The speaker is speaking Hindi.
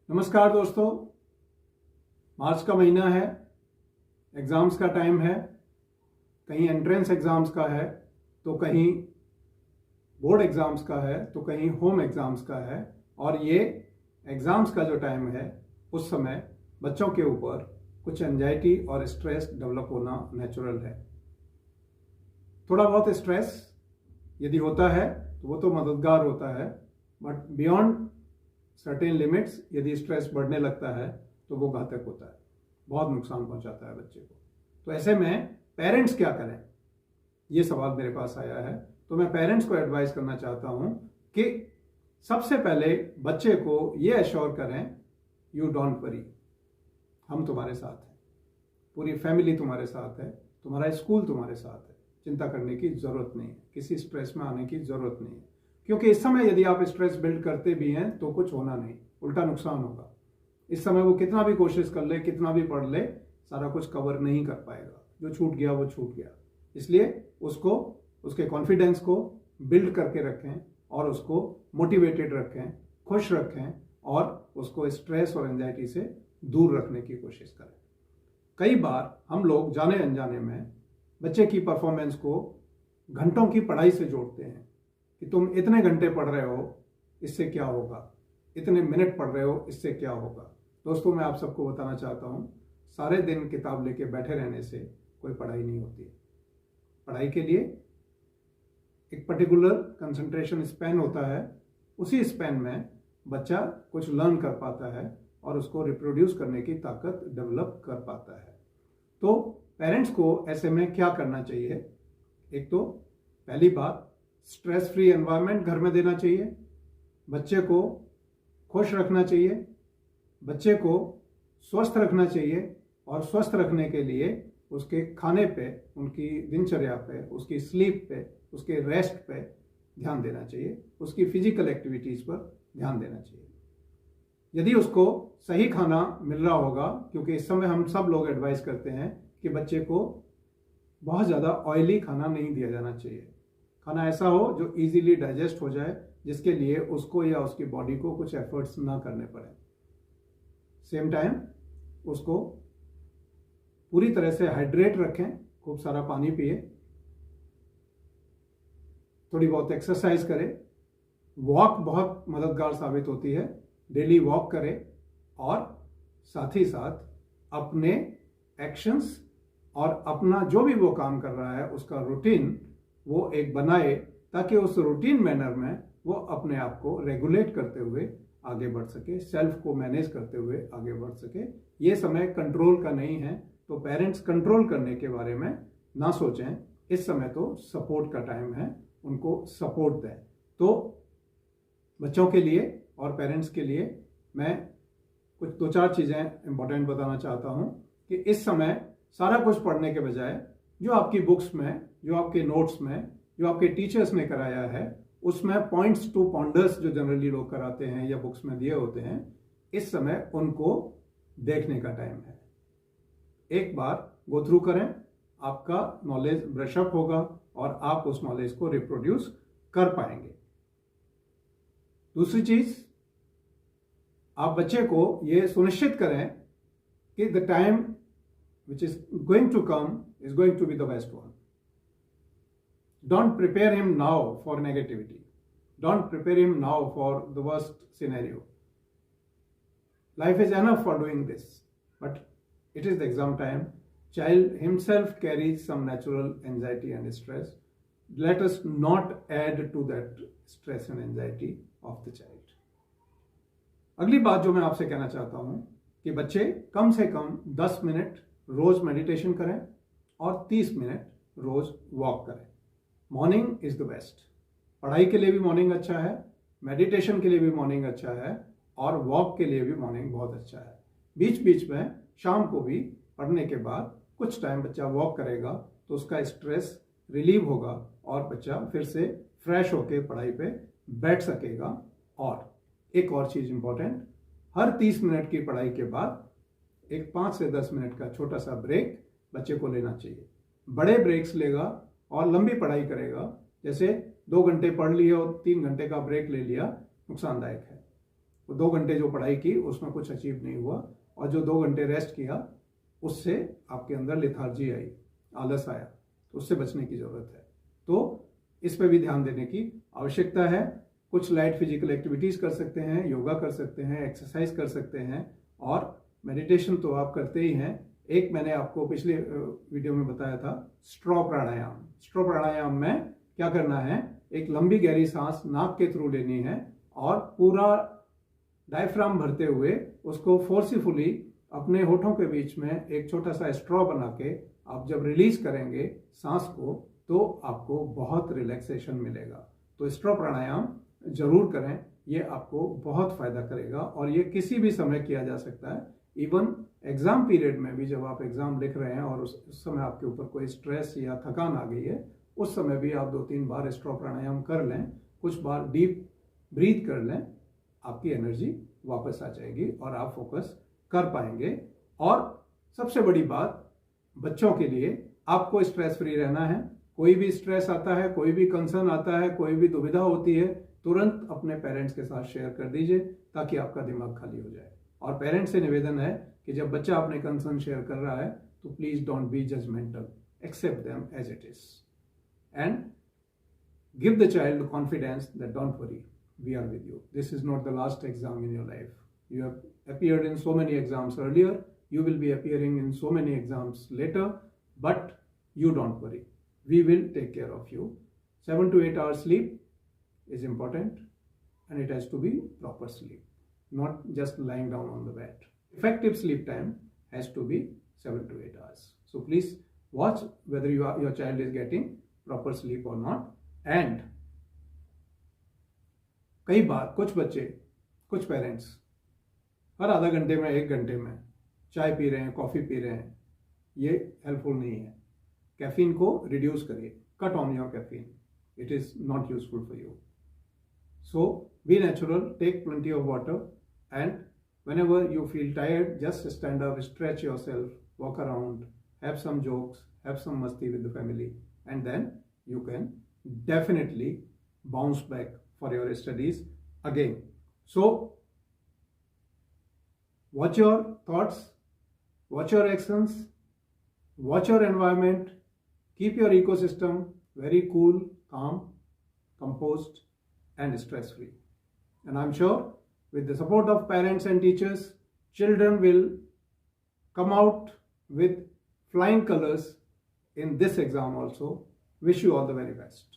नमस्कार दोस्तों, मार्च का महीना है, एग्ज़ाम्स का टाइम है। कहीं एंट्रेंस एग्ज़ाम्स का है तो कहीं बोर्ड एग्ज़ाम्स का है तो कहीं होम एग्ज़ाम्स का है। और ये एग्ज़ाम्स का जो टाइम है उस समय बच्चों के ऊपर कुछ एंजाइटी और स्ट्रेस डेवलप होना नेचुरल है। थोड़ा बहुत स्ट्रेस यदि होता है तो वो तो मददगार होता है, बट बियॉन्ड सर्टेन लिमिट्स यदि स्ट्रेस बढ़ने लगता है तो वो घातक होता है, बहुत नुकसान पहुंचाता है बच्चे को। तो ऐसे में पेरेंट्स क्या करें, ये सवाल मेरे पास आया है। तो मैं पेरेंट्स को एडवाइस करना चाहता हूं कि सबसे पहले बच्चे को ये एश्योर करें, यू डोंट वरी, हम तुम्हारे साथ हैं, पूरी फैमिली तुम्हारे साथ है, तुम्हारा स्कूल तुम्हारे साथ है, चिंता करने की जरूरत नहीं है, किसी स्ट्रेस में आने की जरूरत नहीं है। क्योंकि इस समय यदि आप स्ट्रेस बिल्ड करते भी हैं तो कुछ होना नहीं, उल्टा नुकसान होगा। इस समय वो कितना भी कोशिश कर ले, कितना भी पढ़ ले, सारा कुछ कवर नहीं कर पाएगा। जो छूट गया वो छूट गया। इसलिए उसको, उसके कॉन्फिडेंस को बिल्ड करके रखें और उसको मोटिवेटेड रखें, खुश रखें और उसको स्ट्रेस और एंजाइटी से दूर रखने की कोशिश करें। कई बार हम लोग जाने अनजाने में बच्चे की परफॉर्मेंस को घंटों की पढ़ाई से जोड़ते हैं कि तुम इतने घंटे पढ़ रहे हो, इससे क्या होगा, इतने मिनट पढ़ रहे हो, इससे क्या होगा। दोस्तों, मैं आप सबको बताना चाहता हूँ, सारे दिन किताब लेके बैठे रहने से कोई पढ़ाई नहीं होती है। पढ़ाई के लिए एक पर्टिकुलर कंसंट्रेशन स्पैन होता है, उसी स्पैन में बच्चा कुछ लर्न कर पाता है और उसको रिप्रोड्यूस करने की ताकत डेवलप कर पाता है। तो पेरेंट्स को ऐसे में क्या करना चाहिए? एक तो पहली बात, स्ट्रेस फ्री एनवायरनमेंट घर में देना चाहिए, बच्चे को खुश रखना चाहिए, बच्चे को स्वस्थ रखना चाहिए और स्वस्थ रखने के लिए उसके खाने पे, उनकी दिनचर्या पे, उसकी स्लीप पे, उसके रेस्ट पे ध्यान देना चाहिए, उसकी फिजिकल एक्टिविटीज़ पर ध्यान देना चाहिए। यदि उसको सही खाना मिल रहा होगा, क्योंकि इस समय हम सब लोग एडवाइस करते हैं कि बच्चे को बहुत ज़्यादा ऑयली खाना नहीं दिया जाना चाहिए। खाना ऐसा हो जो इजीली डाइजेस्ट हो जाए, जिसके लिए उसको या उसकी बॉडी को कुछ एफर्ट्स ना करने पड़े। सेम टाइम उसको पूरी तरह से हाइड्रेट रखें, खूब सारा पानी पिए, थोड़ी बहुत एक्सरसाइज करें, वॉक बहुत मददगार साबित होती है, डेली वॉक करें और साथ ही साथ अपने एक्शंस और अपना जो भी वो काम कर रहा है उसका रूटीन वो एक बनाए, ताकि उस रूटीन मैनर में वो अपने आप को रेगुलेट करते हुए आगे बढ़ सके, सेल्फ को मैनेज करते हुए आगे बढ़ सके। ये समय कंट्रोल का नहीं है, तो पेरेंट्स कंट्रोल करने के बारे में ना सोचें। इस समय तो सपोर्ट का टाइम है, उनको सपोर्ट दें। तो बच्चों के लिए और पेरेंट्स के लिए मैं कुछ 2-4 चीज़ें इंपॉर्टेंट बताना चाहता हूँ कि इस समय सारा कुछ पढ़ने के बजाय जो आपकी बुक्स में, जो आपके नोट्स में, जो आपके टीचर्स ने कराया है, उसमें पॉइंट्स टू पॉन्डर्स जो जनरली लोग कराते हैं या बुक्स में दिए होते हैं, इस समय उनको देखने का टाइम है। एक बार गो थ्रू करें, आपका नॉलेज ब्रशअप होगा और आप उस नॉलेज को रिप्रोड्यूस कर पाएंगे। दूसरी चीज, आप बच्चे को ये सुनिश्चित करें कि the time which is going to come is going to be the best one. Don't prepare him now for negativity. Don't prepare him now for the worst scenario. Life is enough for doing this, but it is the exam time. Child himself carries some natural anxiety and stress. Let us not add to that stress and anxiety of the child. अगली बात जो मैं आपसे कहना चाहता हूं कि बच्चे कम से कम 10 मिनट रोज मेडिटेशन करें और 30 मिनट रोज वॉक करें। Morning is the best. पढ़ाई के लिए भी मॉर्निंग अच्छा है, मेडिटेशन के लिए भी मॉर्निंग अच्छा है और वॉक के लिए भी मॉर्निंग बहुत अच्छा है। बीच बीच में शाम को भी पढ़ने के बाद कुछ टाइम बच्चा वॉक करेगा तो उसका स्ट्रेस रिलीव होगा और बच्चा फिर से फ्रेश होकर पढ़ाई पे बैठ सकेगा। और एक और चीज़ इंपॉर्टेंट, हर 30 मिनट की पढ़ाई के बाद एक 5 से 10 मिनट का छोटा सा ब्रेक बच्चे को लेना चाहिए। बड़े ब्रेक्स लेगा और लंबी पढ़ाई करेगा, जैसे 2 घंटे पढ़ लिए और 3 घंटे का ब्रेक ले लिया, नुकसानदायक है। वो 2 घंटे जो पढ़ाई की उसमें कुछ अचीव नहीं हुआ, और जो 2 घंटे रेस्ट किया उससे आपके अंदर लेथार्जी आई, आलस आया, तो उससे बचने की ज़रूरत है। तो इस पर भी ध्यान देने की आवश्यकता है। कुछ लाइट फिजिकल एक्टिविटीज़ कर सकते हैं, योगा कर सकते हैं, एक्सरसाइज कर सकते हैं, और मेडिटेशन तो आप करते ही हैं। एक मैंने आपको पिछले वीडियो में बताया था, स्ट्रॉ प्राणायाम। स्ट्रॉ प्राणायाम में क्या करना है, एक लंबी गहरी सांस नाक के थ्रू लेनी है और पूरा डायफ्राम भरते हुए उसको फोर्सफुली अपने होठों के बीच में एक छोटा सा स्ट्रॉ बना के आप जब रिलीज करेंगे सांस को, तो आपको बहुत रिलैक्सेशन मिलेगा। तो स्ट्रॉ प्राणायाम जरूर करें, ये आपको बहुत फायदा करेगा, और ये किसी भी समय किया जा सकता है। इवन एग्जाम पीरियड में भी, जब आप एग्जाम लिख रहे हैं और उस समय आपके ऊपर कोई स्ट्रेस या थकान आ गई है, उस समय भी आप 2-3 बार स्ट्रॉ प्राणायाम कर लें, कुछ बार डीप ब्रीथ कर लें, आपकी एनर्जी वापस आ जाएगी और आप फोकस कर पाएंगे। और सबसे बड़ी बात, बच्चों के लिए आपको स्ट्रेस फ्री रहना है। कोई भी स्ट्रेस आता है, कोई भी कंसर्न आता है, कोई भी दुविधा होती है, तुरंत अपने पेरेंट्स के साथ शेयर कर दीजिए ताकि आपका दिमाग खाली हो जाए। और पेरेंट्स से निवेदन है कि जब बच्चा अपने कंसर्न शेयर कर रहा है तो please don't be judgemental, accept them as it is and give the child confidence that don't worry, we are with you. This is not the last exam in your life. You have appeared in so many exams earlier, you will be appearing in so many exams later, but you don't worry. We will take care of you. 7 to 8 hours sleep is important, and it has to be proper sleep, not just lying down on the bed. Effective sleep time has to be 7 to 8 hours. So please watch whether your child is getting proper sleep or not. And कई बार कुछ बच्चे, कुछ पेरेंट्स हर आधा घंटे में 1 घंटे में चाय पी रहे हैं, कॉफ़ी पी रहे हैं, ये हेल्पफुल नहीं है। कैफीन को रिड्यूस करिए, cut on your caffeine, it is not useful for you. So be natural, take plenty of water, and whenever you feel tired, just stand up, stretch yourself, walk around, have some jokes, have some masti with the family, and then you can definitely bounce back for your studies again. So watch your thoughts, watch your actions, watch your environment, keep your ecosystem very cool, calm, composed, and stress free. And I'm sure with the support of parents and teachers, children will come out with flying colors in this exam also. Wish you all the very best.